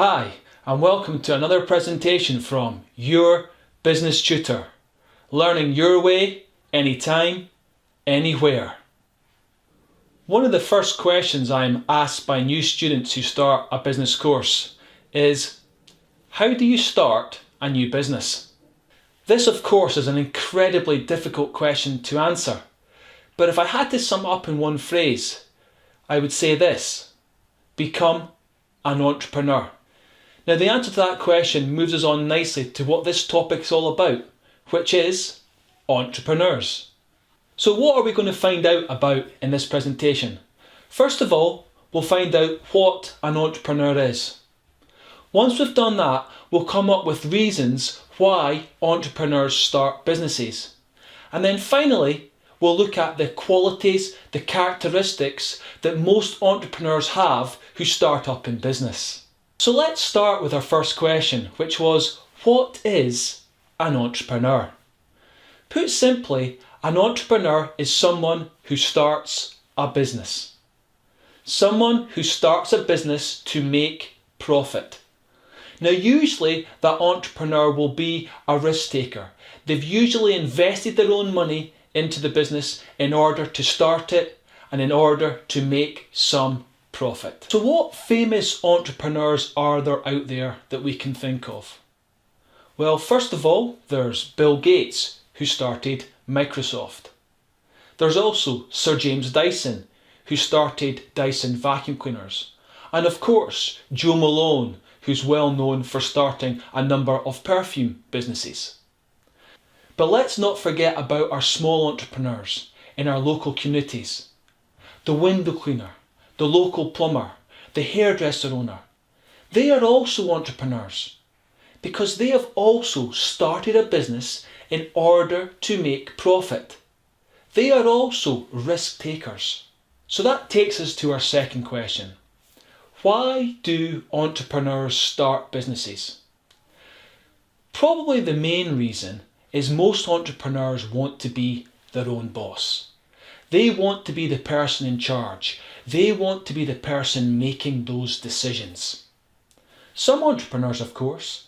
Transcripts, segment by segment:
Hi, and welcome to another presentation from Your Business Tutor. Learning your way, anytime, anywhere. One of the first questions I'm asked by new students who start a business course is, how do you start a new business? This, of course, is an incredibly difficult question to answer, but if I had to sum up in one phrase, I would say this: become an entrepreneur. Now, the answer to that question moves us on nicely to what this topic is all about, which is entrepreneurs. So what are we going to find out about in this presentation? First of all, we'll find out what an entrepreneur is. Once we've done that, we'll come up with reasons why entrepreneurs start businesses. And then finally, we'll look at the qualities, the characteristics that most entrepreneurs have who start up in business. So let's start with our first question, which was, what is an entrepreneur? Put simply, an entrepreneur is someone who starts a business. Someone who starts a business to make profit. Now, usually that entrepreneur will be a risk taker. They've usually invested their own money into the business in order to start it and in order to make some profit. So what famous entrepreneurs are there out there that we can think of? Well, first of all, there's Bill Gates, who started Microsoft. There's also Sir James Dyson, who started Dyson vacuum cleaners. And of course, Joe Malone, who's well known for starting a number of perfume businesses. But let's not forget about our small entrepreneurs in our local communities. The window cleaner, the local plumber, the hairdresser owner. They are also entrepreneurs because they have also started a business in order to make profit. They are also risk takers. So that takes us to our second question. Why do entrepreneurs start businesses? Probably the main reason is most entrepreneurs want to be their own boss. They want to be the person in charge. They want to be the person making those decisions. Some entrepreneurs, of course,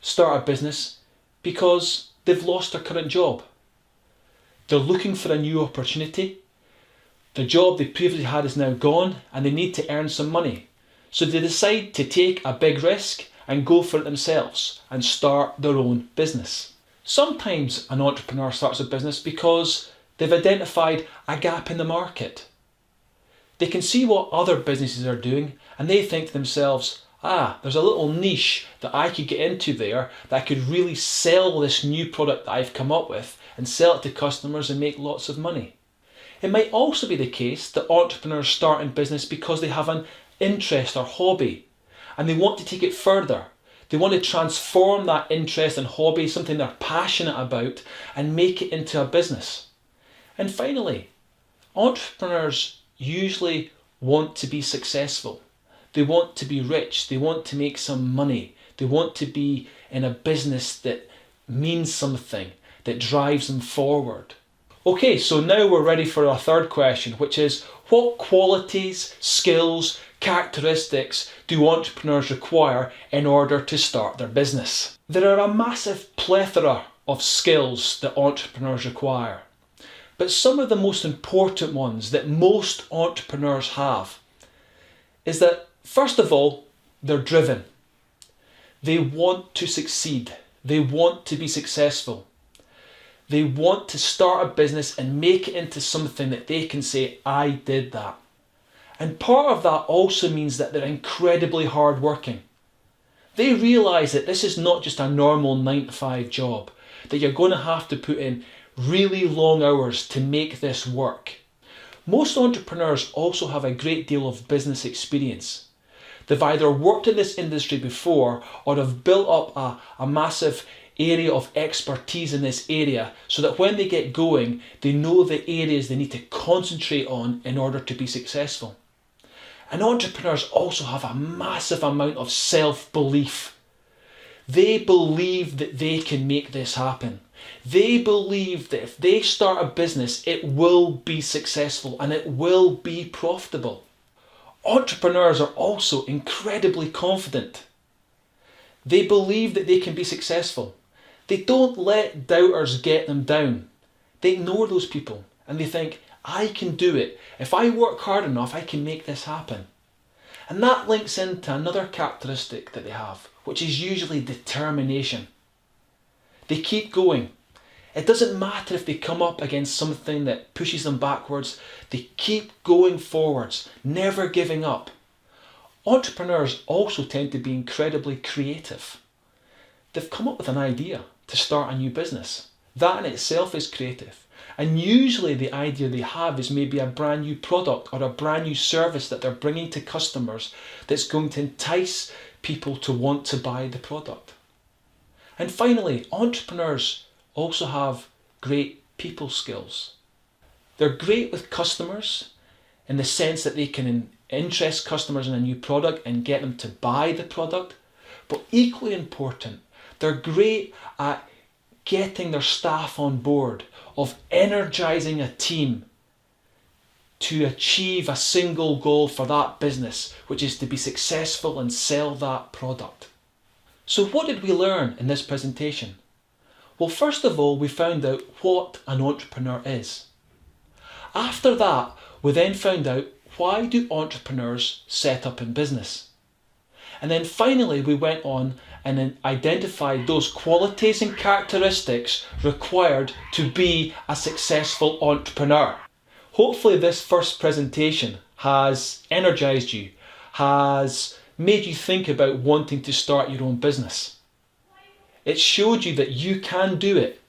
start a business because they've lost their current job. They're looking for a new opportunity. The job they previously had is now gone and they need to earn some money. So they decide to take a big risk and go for it themselves and start their own business. Sometimes an entrepreneur starts a business because they've identified a gap in the market. They can see what other businesses are doing and they think to themselves, there's a little niche that I could get into there that I could really sell this new product that I've come up with and sell it to customers and make lots of money. It might also be the case that entrepreneurs start in business because they have an interest or hobby and they want to take it further. They want to transform that interest and hobby, something they're passionate about, and make it into a business. And finally, entrepreneurs usually want to be successful. They want to be rich. They want to make some money. They want to be in a business that means something, that drives them forward. Okay, so now we're ready for our third question, which is, what qualities, skills, characteristics do entrepreneurs require in order to start their business? There are a massive plethora of skills that entrepreneurs require. But some of the most important ones that most entrepreneurs have is that, first of all, they're driven. They want to succeed. They want to be successful. They want to start a business and make it into something that they can say, I did that. And part of that also means that they're incredibly hardworking. They realise that this is not just a normal 9-to-5 job, that you're going to have to put in really long hours to make this work. Most entrepreneurs also have a great deal of business experience. They've either worked in this industry before or have built up a massive area of expertise in this area so that when they get going, they know the areas they need to concentrate on in order to be successful. And entrepreneurs also have a massive amount of self-belief. They believe that they can make this happen. They believe that if they start a business, it will be successful and it will be profitable. Entrepreneurs are also incredibly confident. They believe that they can be successful. They don't let doubters get them down. They ignore those people and they think, I can do it. If I work hard enough, I can make this happen. And that links into another characteristic that they have, which is usually determination. They keep going. It doesn't matter if they come up against something that pushes them backwards. They keep going forwards, never giving up. Entrepreneurs also tend to be incredibly creative. They've come up with an idea to start a new business. That in itself is creative. And usually the idea they have is maybe a brand new product or a brand new service that they're bringing to customers that's going to entice people to want to buy the product. And finally, entrepreneurs also have great people skills. They're great with customers in the sense that they can interest customers in a new product and get them to buy the product. But equally important, they're great at getting their staff on board, of energizing a team to achieve a single goal for that business, which is to be successful and sell that product. So what did we learn in this presentation? Well, first of all, we found out what an entrepreneur is. After that, we then found out, why do entrepreneurs set up in business? And then finally, we went on and identified those qualities and characteristics required to be a successful entrepreneur. Hopefully this first presentation has energized you, has made you think about wanting to start your own business. It showed you that you can do it.